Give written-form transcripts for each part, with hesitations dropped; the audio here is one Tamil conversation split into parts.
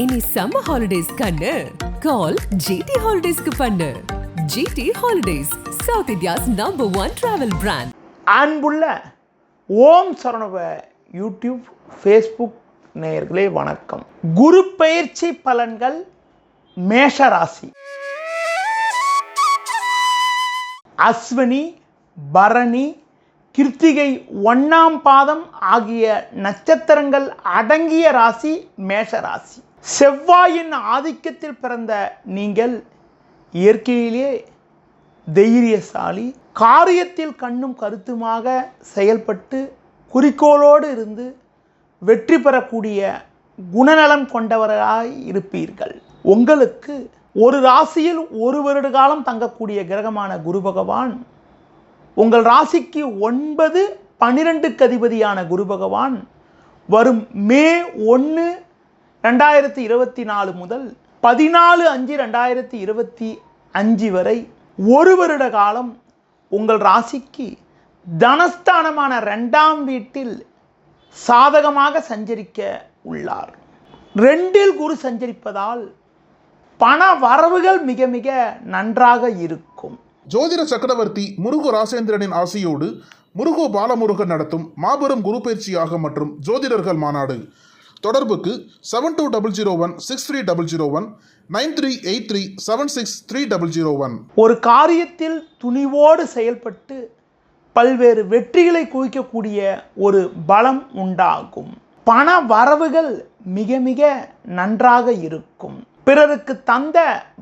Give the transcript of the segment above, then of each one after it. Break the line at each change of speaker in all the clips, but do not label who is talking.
இனி சம்மர் ஹாலிடேஸ் கண்ணு கால் ஜிடி ஹாலிடேஸ்க்கு பண்ணு. GT holidays, south India's #1 travel brand.
அன்புள்ள ஓம் சரணவ யூடியூப் ஃபேஸ்புக் நேயர்களே வணக்கம். குரு பயிற்சி பலன்கள் மேஷராசி. அஸ்வினி, பரணி, கிருத்திகை 1ஆம் பாதம் ஆகிய நட்சத்திரங்கள் அடங்கிய ராசி மேஷராசி. செவ்வாயின் ஆதிக்கத்தில் பிறந்த நீங்கள் இயற்கையிலே தைரியசாலி, காரியத்தில் கண்ணும் கருத்துமாக செயல்பட்டு குறிக்கோளோடு இருந்து வெற்றி பெறக்கூடிய குணநலம் கொண்டவராய் இருப்பீர்கள். உங்களுக்கு ஒரு ராசியில் ஒரு வருட காலம் தங்கக்கூடிய கிரகமான குரு பகவான் உங்கள் ராசிக்கு 9, 12க்கு அதிபதியான குரு பகவான் வரும் மே 1, 2024 முதல் 14, 5, 2025 வரை ஒரு வருட காலம் உங்கள் ராசிக்கு தனஸ்தானமான 2ஆம் வீட்டில் சாதகமாக சஞ்சரிக்க உள்ளார். 2இல் குரு சஞ்சரிப்பதால் பண வரவுகள் மிக மிக நன்றாக இருக்கும்.
ஜோதிட சக்கரவர்த்தி முருகு ராசேந்திரனின் ஆசையோடு முருகு பாலமுருகன் நடத்தும் மாபெரும் குரு பயிற்சியாக மற்றும் ஜோதிடர்கள் மாநாடு. தொடர்புக்கு 7200163001 9383763001.
ஒரு காரியத்தில் துணிவோடு செயல்பட்டு பல்வேறு வெற்றிகளை குவிக்கக்கூடிய ஒரு பலம் உண்டாகும். பண வரவுகள் மிக மிக நன்றாக இருக்கும். பிறருக்கு தந்த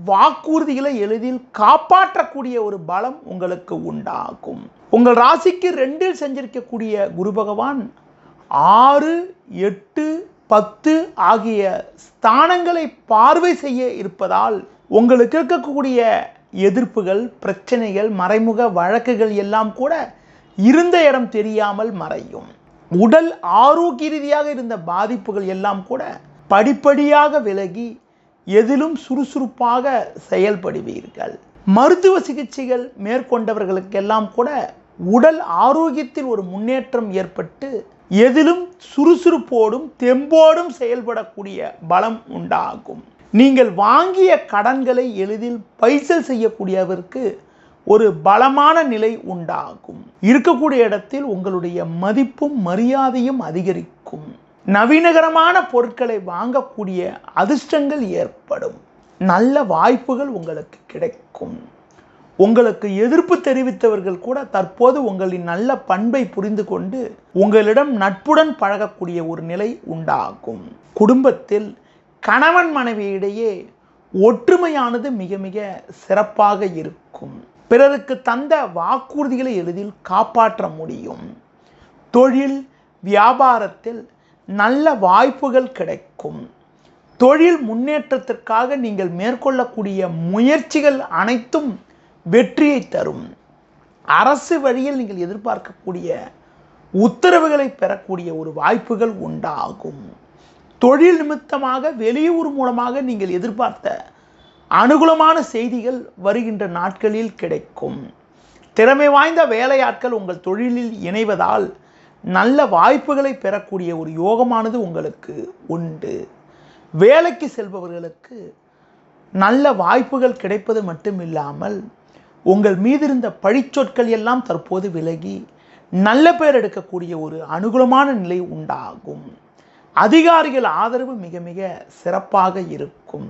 வாக்குறுதிகளை எளிதில் காப்பாற்றக்கூடிய ஒரு பலம் உங்களுக்கு உண்டாகும். உங்கள் ராசிக்கு 2இல் சஞ்சரிக்கக்கூடிய குரு பகவான் 6, 8, 10 ஆகிய ஸ்தானங்களை பார்வை செய்ய இருப்பதால் உங்களுக்கு இருக்கக்கூடிய எதிர்ப்புகள், பிரச்சனைகள், மறைமுக வழக்குகள் எல்லாம் கூட இருந்த இடம் தெரியாமல் மறையும். உடல் ஆரோக்கிய ரீதியாக இருந்த பாதிப்புகள் எல்லாம் கூட படிப்படியாக விலகி எதிலும் சுறுசுறுப்பாக செயல்படுவீர்கள். மருத்துவ சிகிச்சைகள் மேற்கொண்டவர்களுக்கெல்லாம் கூட உடல் ஆரோக்கியத்தில் ஒரு முன்னேற்றம் ஏற்பட்டு எதிலும் சுறுசுறுப்போடும் தெம்போடும் செயல்படக்கூடிய பலம் உண்டாகும். நீங்கள் வாங்கிய கடன்களை எளிதில் பைசல் செய்யக்கூடியவருக்கு ஒரு பலமான நிலை உண்டாகும். இருக்கக்கூடிய இடத்தில் உங்களுடைய மதிப்பும் மரியாதையும் அதிகரிக்கும். நவீனகரமான பொருட்களை வாங்கக்கூடிய அதிர்ஷ்டங்கள் ஏற்படும். நல்ல வாய்ப்புகள் உங்களுக்கு கிடைக்கும். உங்களுக்கு எதிர்ப்பு தெரிவித்தவர்கள் கூட தற்போது உங்களின் நல்ல பண்பை புரிந்து கொண்டு உங்களிடம் நட்புடன் பழகக்கூடிய ஒரு நிலை உண்டாகும். குடும்பத்தில் கணவன் மனைவியிடையே ஒற்றுமையானது மிக மிக சிறப்பாக இருக்கும். பிறருக்கு தந்த வாக்குறுதிகளை எளிதில் காப்பாற்ற முடியும். தொழில் வியாபாரத்தில் நல்ல வாய்ப்புகள் கிடைக்கும். தொழில் முன்னேற்றத்திற்காக நீங்கள் மேற்கொள்ளக்கூடிய முயற்சிகள் அனைத்தும் வெற்றியை தரும். அரசு வழியில் நீங்கள் எதிர்பார்க்கக்கூடிய உத்தரவுகளை பெறக்கூடிய ஒரு வாய்ப்புகள் உண்டாகும். தொழில் நிமித்தமாக வெளியூர் மூலமாக நீங்கள் எதிர்பார்த்த அனுகூலமான செய்திகள் வருகின்ற நாட்களில் கிடைக்கும். திறமை வாய்ந்த வேலையாட்கள் உங்கள் தொழிலில் இணைவதால் நல்ல வாய்ப்புகளை பெறக்கூடிய ஒரு யோகமானது உங்களுக்கு உண்டு. வேலைக்கு செல்பவர்களுக்கு நல்ல வாய்ப்புகள் கிடைப்பது மட்டுமில்லாமல் உங்கள் மீது இருந்த பழிச்சொற்கள் எல்லாம் தற்போது விலகி நல்ல பெயர் எடுக்கக்கூடிய ஒரு அனுகூலமான நிலை உண்டாகும். அதிகாரிகள் ஆதரவு மிக மிக சிறப்பாக இருக்கும்.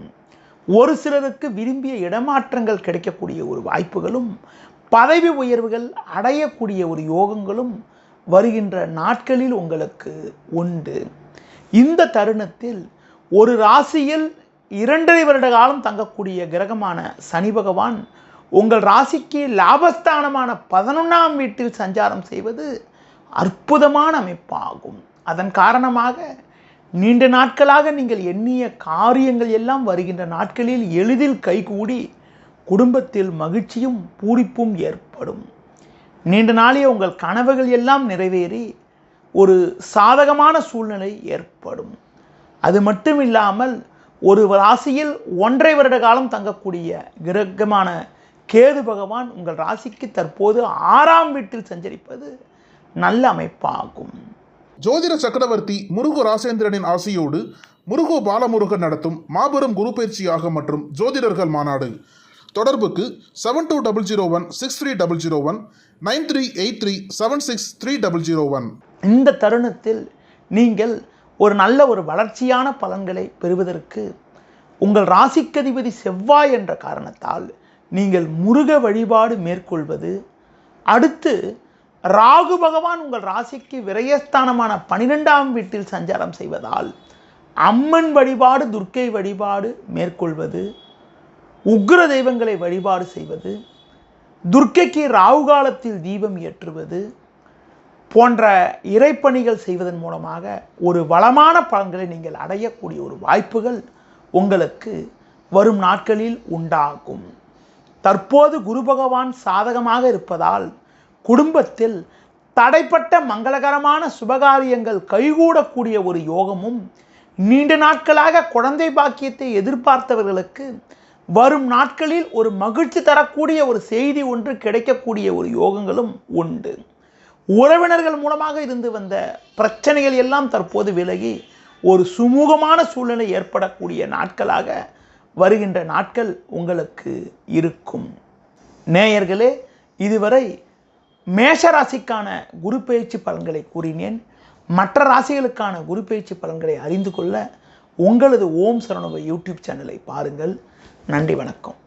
ஒரு சிலருக்கு விரும்பிய இடமாற்றங்கள் கிடைக்கக்கூடிய ஒரு வாய்ப்புகளும் பதவி உயர்வுகள் அடையக்கூடிய ஒரு யோகங்களும் வருகின்ற நாட்களில் உங்களுக்கு உண்டு. இந்த தருணத்தில் ஒரு ராசியில் 2.5 வருட காலம் தங்கக்கூடிய கிரகமான சனி பகவான் உங்கள் ராசிக்கு லாபஸ்தானமான 11ஆம் வீட்டில் சஞ்சாரம் செய்வது அற்புதமான அமைப்பாகும். அதன் காரணமாக நீண்ட நாட்களாக நீங்கள் எண்ணிய காரியங்கள் எல்லாம் வருகின்ற நாட்களில் எளிதில் கைகூடி குடும்பத்தில் மகிழ்ச்சியும் பூரிப்பும் ஏற்படும். நீண்ட நாளைய உங்கள் கனவுகள் எல்லாம் நிறைவேறி ஒரு சாதகமான சூழ்நிலை ஏற்படும். அது மட்டும் இல்லாமல் ஒரு ராசியில் 1.5 வருட காலம் தங்கக்கூடிய கிரகமான கேது பகவான் உங்கள் ராசிக்கு தற்போது 6ஆம் வீட்டில் சஞ்சரிப்பது நல்ல அமைப்பாகும்.
ஜோதிட சக்கரவர்த்தி முருகு ராசேந்திரனின் ஆசையோடு முருகோ பாலமுருகன் நடத்தும் மாபெரும் குரு பயிற்சி யாகம் மற்றும் ஜோதிடர்கள் மாநாடு. தொடர்புக்கு 72016301 9383763001.
இந்த தருணத்தில் நீங்கள் ஒரு நல்ல ஒரு வளர்ச்சியான பலன்களை பெறுவதற்கு உங்கள் ராசிக்கதிபதி செவ்வாய் என்ற காரணத்தால் நீங்கள் முருக வழிபாடு மேற்கொள்வது, அடுத்து ராகு பகவான் உங்கள் ராசிக்கு விரயஸ்தானமான 12ஆம் வீட்டில் சஞ்சாரம் செய்வதால் அம்மன் வழிபாடு, துர்க்கை வழிபாடு மேற்கொள்வது, உக்ர தெய்வங்களை வழிபாடு செய்வது, துர்க்கைக்கு ராகு காலத்தில் தீபம் ஏற்றுவது போன்ற இறைப்பணிகள் செய்வதன் மூலமாக ஒரு வளமான பலன்களை நீங்கள் அடையக்கூடிய ஒரு வாய்ப்புகள் உங்களுக்கு வரும் நாட்களில் உண்டாகும். தற்போது குரு பகவான் சாதகமாக இருப்பதால் குடும்பத்தில் தடைப்பட்ட மங்களகரமான சுபகாரியங்கள் கைகூடக்கூடிய ஒரு யோகமும், நீண்ட நாட்களாக குழந்தை பாக்கியத்தை எதிர்பார்த்தவர்களுக்கு வரும் நாட்களில் ஒரு மகிழ்ச்சி தரக்கூடிய ஒரு செய்தி ஒன்று கிடைக்கக்கூடிய ஒரு யோகங்களும் உண்டு. உறவினர்கள் மூலமாக இருந்து வந்த பிரச்சனைகள் எல்லாம் தற்போது விலகி ஒரு சுமூகமான சூழ்நிலை ஏற்படக்கூடிய நாட்களாக வருகின்ற நாட்கள் உங்களுக்கு இருக்கும். நேயர்களே, இதுவரை மேஷ ராசிக்கான குரு பயிற்சி பலன்களை கூறினேன். மற்ற ராசிகளுக்கான குரு பயிற்சி பலன்களை அறிந்து கொள்ள உங்களது ஓம் சரவணபவ யூடியூப் சேனலை பாருங்கள். நன்றி, வணக்கம்.